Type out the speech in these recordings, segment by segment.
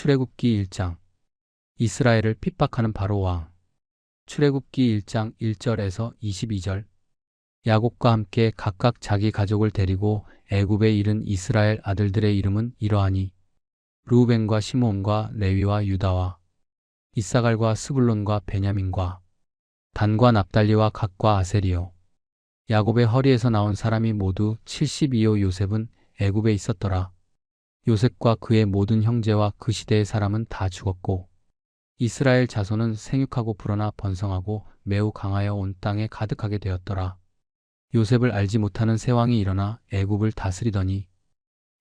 출애굽기 1장. 이스라엘을 핍박하는 바로 왕. 출애굽기 1장 1절에서 22절. 야곱과 함께 각각 자기 가족을 데리고 애굽에 이른 이스라엘 아들들의 이름은 이러하니 르우벤과 시므온과 레위와 유다와 이사갈과 스불론과 베냐민과 단과 납달리와 갓과 아셀이요. 야곱의 허리에서 나온 사람이 모두 72요. 요셉은 애굽에 있었더라. 요셉과 그의 모든 형제와 그 시대의 사람은 다 죽었고 이스라엘 자손은 생육하고 불어나 번성하고 매우 강하여 온 땅에 가득하게 되었더라. 요셉을 알지 못하는 새 왕이 일어나 애굽을 다스리더니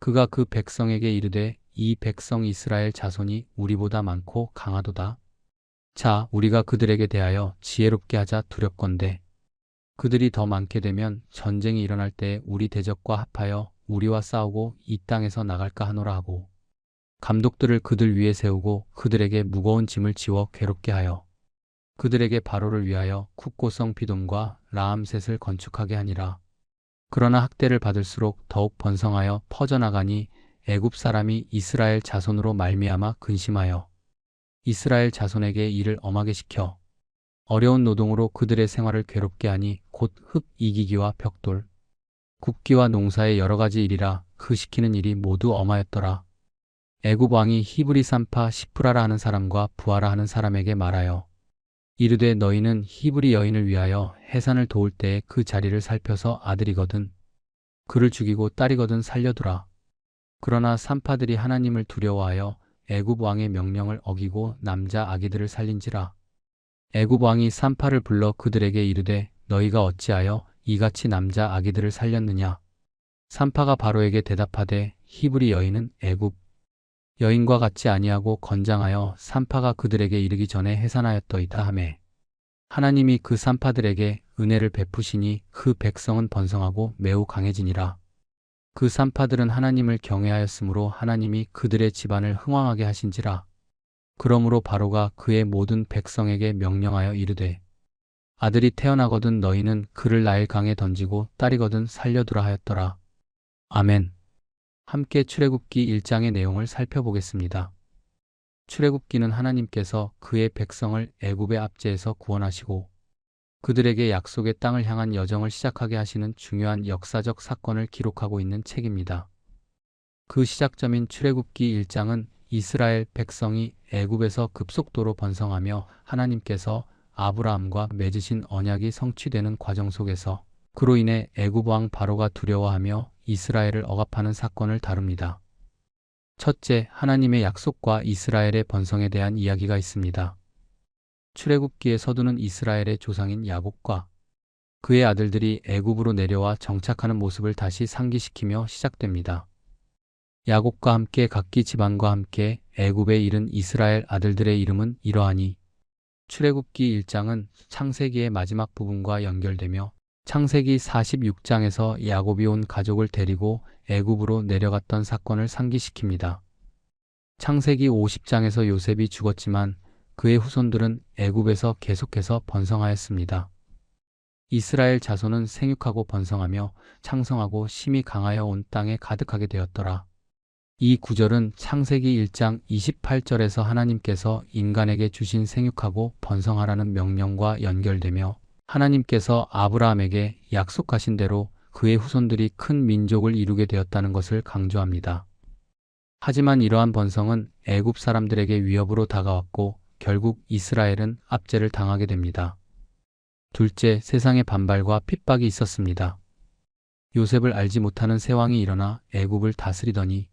그가 그 백성에게 이르되 이 백성 이스라엘 자손이 우리보다 많고 강하도다. 자, 우리가 그들에게 대하여 지혜롭게 하자 두렵건대 그들이 더 많게 되면 전쟁이 일어날 때 우리 대적과 합하여 우리와 싸우고 이 땅에서 나갈까 하노라 하고 감독들을 그들 위에 세우고 그들에게 무거운 짐을 지워 괴롭게 하여 그들에게 바로를 위하여 쿡고성 피돔과 라암셋을 건축하게 하니라. 그러나 학대를 받을수록 더욱 번성하여 퍼져나가니 애굽 사람이 이스라엘 자손으로 말미암아 근심하여 이스라엘 자손에게 일을 엄하게 시켜 어려운 노동으로 그들의 생활을 괴롭게 하니 곧 흙 이기기와 벽돌 굽기와 농사의 여러 가지 일이라 그 시키는 일이 모두 엄하였더라. 애굽 왕이 히브리 산파 시프라라 하는 사람과 부하라 하는 사람에게 말하여 이르되 너희는 히브리 여인을 위하여 해산을 도울 때에 그 자리를 살펴서 아들이거든 그를 죽이고 딸이거든 살려두라. 그러나 산파들이 하나님을 두려워하여 애굽 왕의 명령을 어기고 남자 아기들을 살린지라. 애굽 왕이 산파를 불러 그들에게 이르되 너희가 어찌하여 이같이 남자 아기들을 살렸느냐. 산파가 바로에게 대답하되 히브리 여인은 애굽 여인과 같지 아니하고 건장하여 산파가 그들에게 이르기 전에 해산하였더이다 하매 하나님이 그 산파들에게 은혜를 베푸시니 그 백성은 번성하고 매우 강해지니라. 그 산파들은 하나님을 경외하였으므로 하나님이 그들의 집안을 흥왕하게 하신지라. 그러므로 바로가 그의 모든 백성에게 명령하여 이르되 아들이 태어나거든 너희는 그를 나일 강에 던지고 딸이거든 살려두라 하였더라. 아멘. 함께 출애굽기 1장의 내용을 살펴보겠습니다. 출애굽기는 하나님께서 그의 백성을 애굽의 압제에서 구원하시고 그들에게 약속의 땅을 향한 여정을 시작하게 하시는 중요한 역사적 사건을 기록하고 있는 책입니다. 그 시작점인 출애굽기 1장은 이스라엘 백성이 애굽에서 급속도로 번성하며 하나님께서 아브라함과 맺으신 언약이 성취되는 과정 속에서 그로 인해 애굽 왕 바로가 두려워하며 이스라엘을 억압하는 사건을 다룹니다. 첫째, 하나님의 약속과 이스라엘의 번성에 대한 이야기가 있습니다. 출애굽기의 서두는 이스라엘의 조상인 야곱과 그의 아들들이 애굽으로 내려와 정착하는 모습을 다시 상기시키며 시작됩니다. 야곱과 함께 각기 집안과 함께 애굽에 이른 이스라엘 아들들의 이름은 이러하니 출애굽기 1장은 창세기의 마지막 부분과 연결되며 창세기 46장에서 야곱이 온 가족을 데리고 애굽으로 내려갔던 사건을 상기시킵니다. 창세기 50장에서 요셉이 죽었지만 그의 후손들은 애굽에서 계속해서 번성하였습니다. 이스라엘 자손은 생육하고 번성하며 창성하고 심히 강하여 온 땅에 가득하게 되었더라. 이 구절은 창세기 1장 28절에서 하나님께서 인간에게 주신 생육하고 번성하라는 명령과 연결되며 하나님께서 아브라함에게 약속하신 대로 그의 후손들이 큰 민족을 이루게 되었다는 것을 강조합니다. 하지만 이러한 번성은 애굽 사람들에게 위협으로 다가왔고 결국 이스라엘은 압제를 당하게 됩니다. 둘째, 세상의 반발과 핍박이 있었습니다. 요셉을 알지 못하는 새 왕이 일어나 애굽을 다스리더니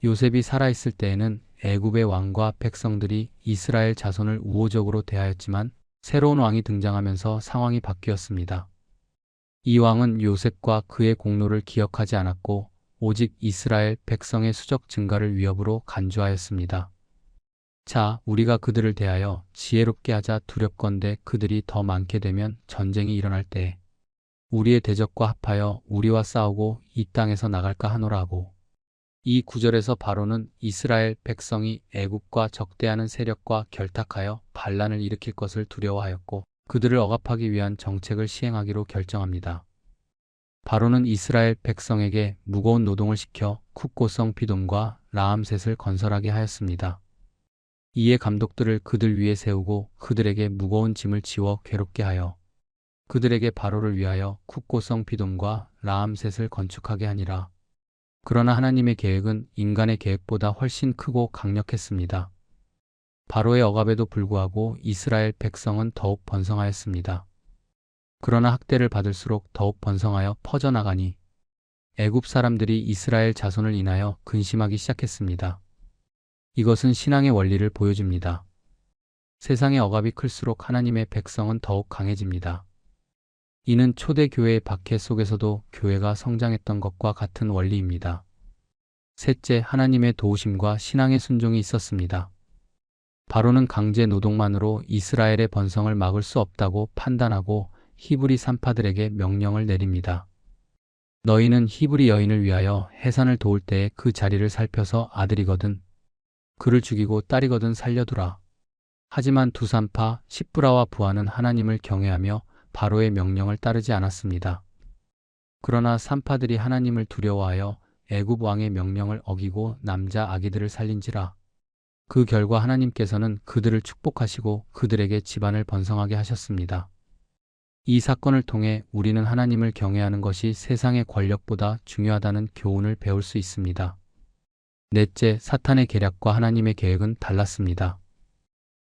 요셉이 살아있을 때에는 애굽의 왕과 백성들이 이스라엘 자손을 우호적으로 대하였지만 새로운 왕이 등장하면서 상황이 바뀌었습니다. 이 왕은 요셉과 그의 공로를 기억하지 않았고 오직 이스라엘 백성의 수적 증가를 위협으로 간주하였습니다. 자, 우리가 그들을 대하여 지혜롭게 하자 두렵건대 그들이 더 많게 되면 전쟁이 일어날 때 우리의 대적과 합하여 우리와 싸우고 이 땅에서 나갈까 하노라 하고 이 구절에서 바로는 이스라엘 백성이 애굽과 적대하는 세력과 결탁하여 반란을 일으킬 것을 두려워하였고 그들을 억압하기 위한 정책을 시행하기로 결정합니다. 바로는 이스라엘 백성에게 무거운 노동을 시켜 쿡고성 피돔과 라암셋을 건설하게 하였습니다. 이에 감독들을 그들 위에 세우고 그들에게 무거운 짐을 지워 괴롭게 하여 그들에게 바로를 위하여 쿡고성 비돔과 라암셋을 건축하게 하니라. 그러나 하나님의 계획은 인간의 계획보다 훨씬 크고 강력했습니다. 바로의 억압에도 불구하고 이스라엘 백성은 더욱 번성하였습니다. 그러나 학대를 받을수록 더욱 번성하여 퍼져나가니 애굽 사람들이 이스라엘 자손을 인하여 근심하기 시작했습니다. 이것은 신앙의 원리를 보여줍니다. 세상의 억압이 클수록 하나님의 백성은 더욱 강해집니다. 이는 초대 교회의 박해 속에서도 교회가 성장했던 것과 같은 원리입니다. 셋째, 하나님의 도우심과 신앙의 순종이 있었습니다. 바로는 강제 노동만으로 이스라엘의 번성을 막을 수 없다고 판단하고 히브리 산파들에게 명령을 내립니다. 너희는 히브리 여인을 위하여 해산을 도울 때에 그 자리를 살펴서 아들이거든 그를 죽이고 딸이거든 살려두라. 하지만 두 산파 십브라와 부하는 하나님을 경외하며 바로의 명령을 따르지 않았습니다. 그러나 산파들이 하나님을 두려워하여 애굽 왕의 명령을 어기고 남자 아기들을 살린지라. 그 결과 하나님께서는 그들을 축복하시고 그들에게 집안을 번성하게 하셨습니다. 이 사건을 통해 우리는 하나님을 경외하는 것이 세상의 권력보다 중요하다는 교훈을 배울 수 있습니다. 넷째, 사탄의 계략과 하나님의 계획은 달랐습니다.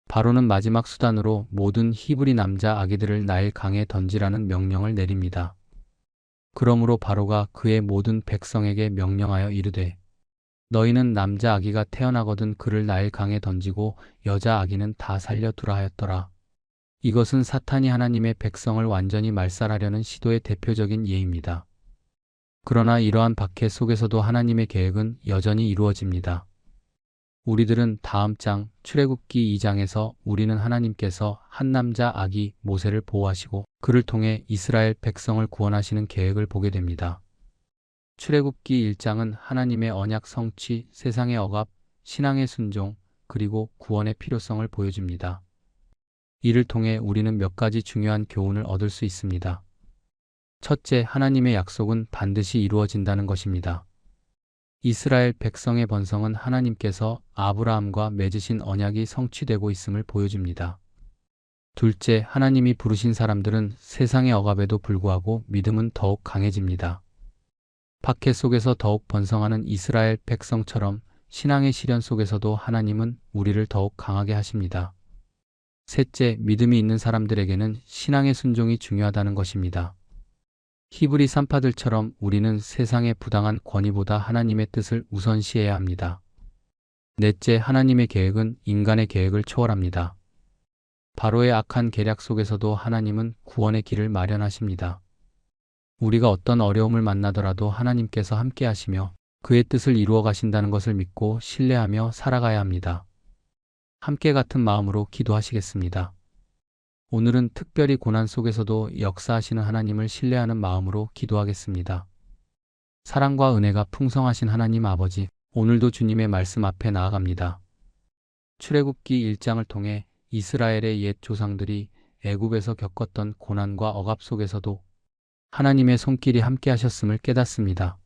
바로는 마지막 수단으로 모든 히브리 남자 아기들을 나일 강에 던지라는 명령을 내립니다. 그러므로 바로가 그의 모든 백성에게 명령하여 이르되 너희는 남자 아기가 태어나거든 그를 나일 강에 던지고 여자 아기는 다 살려두라 하였더라. 이것은 사탄이 하나님의 백성을 완전히 말살하려는 시도의 대표적인 예입니다. 그러나 이러한 박해 속에서도 하나님의 계획은 여전히 이루어집니다. 우리들은 다음 장 출애굽기 2장에서 우리는 하나님께서 한 남자 아기 모세를 보호하시고 그를 통해 이스라엘 백성을 구원하시는 계획을 보게 됩니다. 출애굽기 1장은 하나님의 언약 성취, 세상의 억압, 신앙의 순종, 그리고 구원의 필요성을 보여줍니다. 이를 통해 우리는 몇 가지 중요한 교훈을 얻을 수 있습니다. 첫째, 하나님의 약속은 반드시 이루어진다는 것입니다. 이스라엘 백성의 번성은 하나님께서 아브라함과 맺으신 언약이 성취되고 있음을 보여줍니다. 둘째, 하나님이 부르신 사람들은 세상의 억압에도 불구하고 믿음은 더욱 강해집니다. 박해 속에서 더욱 번성하는 이스라엘 백성처럼 신앙의 시련 속에서도 하나님은 우리를 더욱 강하게 하십니다. 셋째, 믿음이 있는 사람들에게는 신앙의 순종이 중요하다는 것입니다. 히브리 산파들처럼 우리는 세상의 부당한 권위보다 하나님의 뜻을 우선시해야 합니다. 넷째, 하나님의 계획은 인간의 계획을 초월합니다. 바로의 악한 계략 속에서도 하나님은 구원의 길을 마련하십니다. 우리가 어떤 어려움을 만나더라도 하나님께서 함께 하시며 그의 뜻을 이루어 가신다는 것을 믿고 신뢰하며 살아가야 합니다. 함께 같은 마음으로 기도하시겠습니다. 오늘은 특별히 고난 속에서도 역사하시는 하나님을 신뢰하는 마음으로 기도하겠습니다. 사랑과 은혜가 풍성하신 하나님 아버지, 오늘도 주님의 말씀 앞에 나아갑니다. 출애굽기 1장을 통해 이스라엘의 옛 조상들이 애굽에서 겪었던 고난과 억압 속에서도 하나님의 손길이 함께 하셨음을 깨닫습니다.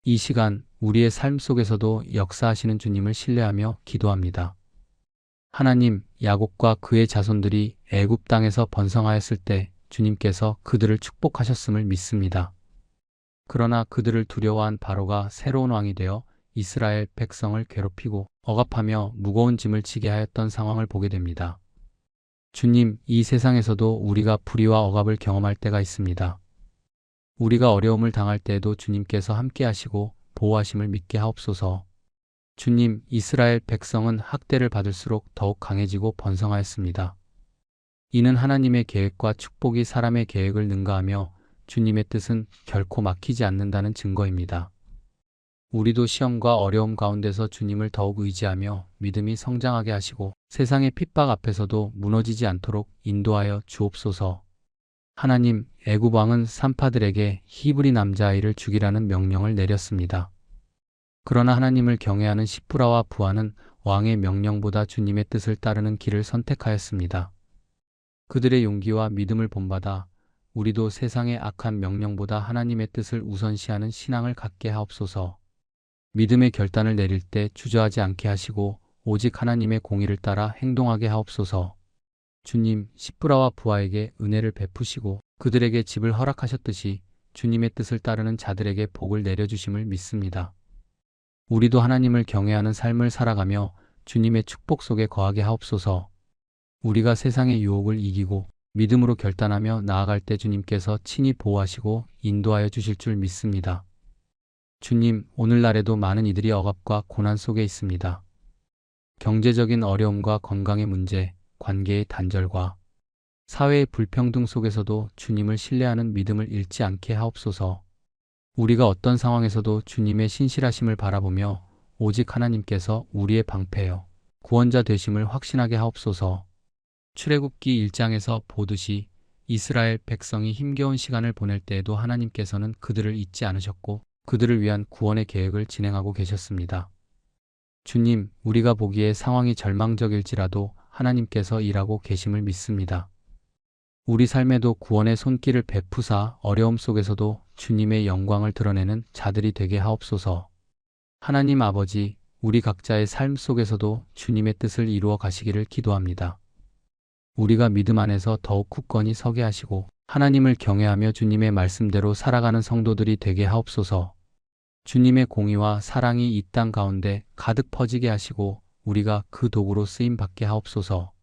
이 시간 우리의 삶 속에서도 역사하시는 주님을 신뢰하며 기도합니다. 하나님, 야곱과 그의 자손들이 애굽 땅에서 번성하였을 때 주님께서 그들을 축복하셨음을 믿습니다. 그러나 그들을 두려워한 바로가 새로운 왕이 되어 이스라엘 백성을 괴롭히고 억압하며 무거운 짐을 지게 하였던 상황을 보게 됩니다. 주님, 이 세상에서도 우리가 불의와 억압을 경험할 때가 있습니다. 우리가 어려움을 당할 때에도 주님께서 함께 하시고 보호하심을 믿게 하옵소서. 주님, 이스라엘 백성은 학대를 받을수록 더욱 강해지고 번성하였습니다. 이는 하나님의 계획과 축복이 사람의 계획을 능가하며 주님의 뜻은 결코 막히지 않는다는 증거입니다. 우리도 시험과 어려움 가운데서 주님을 더욱 의지하며 믿음이 성장하게 하시고 세상의 핍박 앞에서도 무너지지 않도록 인도하여 주옵소서. 하나님, 애굽 왕은 산파들에게 히브리 남자아이를 죽이라는 명령을 내렸습니다. 그러나 하나님을 경외하는 십브라와 부하는 왕의 명령보다 주님의 뜻을 따르는 길을 선택하였습니다. 그들의 용기와 믿음을 본받아 우리도 세상의 악한 명령보다 하나님의 뜻을 우선시하는 신앙을 갖게 하옵소서. 믿음의 결단을 내릴 때 주저하지 않게 하시고 오직 하나님의 공의를 따라 행동하게 하옵소서. 주님, 십부라와 부하에게 은혜를 베푸시고 그들에게 집을 허락하셨듯이 주님의 뜻을 따르는 자들에게 복을 내려주심을 믿습니다. 우리도 하나님을 경외하는 삶을 살아가며 주님의 축복 속에 거하게 하옵소서. 우리가 세상의 유혹을 이기고 믿음으로 결단하며 나아갈 때 주님께서 친히 보호하시고 인도하여 주실 줄 믿습니다. 주님, 오늘날에도 많은 이들이 억압과 고난 속에 있습니다. 경제적인 어려움과 건강의 문제, 관계의 단절과 사회의 불평등 속에서도 주님을 신뢰하는 믿음을 잃지 않게 하옵소서. 우리가 어떤 상황에서도 주님의 신실하심을 바라보며 오직 하나님께서 우리의 방패요 구원자 되심을 확신하게 하옵소서. 출애굽기 1장에서 보듯이 이스라엘 백성이 힘겨운 시간을 보낼 때에도 하나님께서는 그들을 잊지 않으셨고 그들을 위한 구원의 계획을 진행하고 계셨습니다. 주님, 우리가 보기에 상황이 절망적일지라도 하나님께서 일하고 계심을 믿습니다. 우리 삶에도 구원의 손길을 베푸사 어려움 속에서도 주님의 영광을 드러내는 자들이 되게 하옵소서. 하나님 아버지, 우리 각자의 삶 속에서도 주님의 뜻을 이루어 가시기를 기도합니다. 우리가 믿음 안에서 더욱 굳건히 서게 하시고 하나님을 경외하며 주님의 말씀대로 살아가는 성도들이 되게 하옵소서. 주님의 공의와 사랑이 이 땅 가운데 가득 퍼지게 하시고 우리가 그 도구로 쓰임 받게 하옵소서.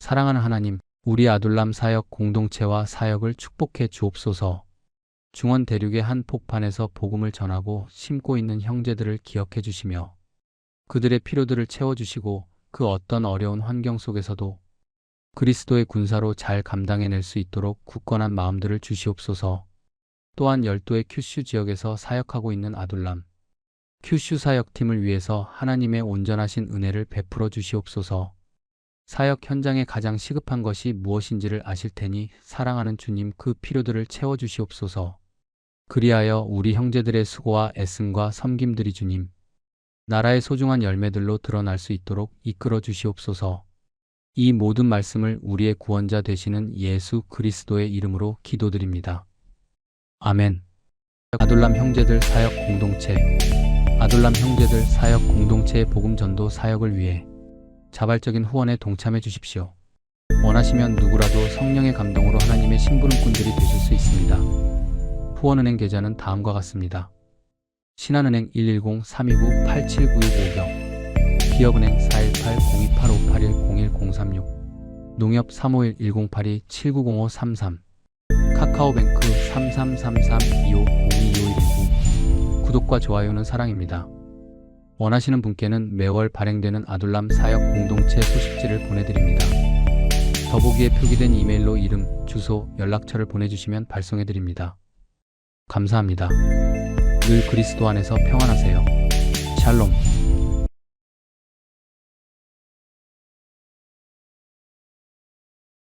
사랑하는 하나님, 우리 아둘람 사역 공동체와 사역을 축복해 주옵소서. 중원 대륙의 한 폭판에서 복음을 전하고 심고 있는 형제들을 기억해 주시며 그들의 필요들을 채워주시고 그 어떤 어려운 환경 속에서도 그리스도의 군사로 잘 감당해낼 수 있도록 굳건한 마음들을 주시옵소서. 또한 열도의 큐슈 지역에서 사역하고 있는 아둘람 큐슈 사역팀을 위해서 하나님의 온전하신 은혜를 베풀어 주시옵소서. 사역 현장에 가장 시급한 것이 무엇인지를 아실 테니 사랑하는 주님 그 필요들을 채워주시옵소서. 그리하여 우리 형제들의 수고와 애씀과 섬김들이 주님 나라의 소중한 열매들로 드러날 수 있도록 이끌어 주시옵소서. 이 모든 말씀을 우리의 구원자 되시는 예수 그리스도의 이름으로 기도드립니다. 아멘. 아둘람 형제들 사역 공동체 아둘람 형제들 사역 공동체의 복음 전도 사역을 위해 자발적인 후원에 동참해 주십시오. 원하시면 누구라도 성령의 감동으로 하나님의 심부름꾼들이 되실 수 있습니다. 후원은행 계좌는 다음과 같습니다. 신한은행 110-329-879650 기업은행 418-028581-01036 농협 351-1082-790533 카카오뱅크 3333-2502-2519 구독과 좋아요는 사랑입니다. 원하시는 분께는 매월 발행되는 아둘람 사역 공동체 소식지를 보내드립니다. 더보기에 표기된 이메일로 이름, 주소, 연락처를 보내주시면 발송해드립니다. 감사합니다. 늘 그리스도 안에서 평안하세요. 샬롬.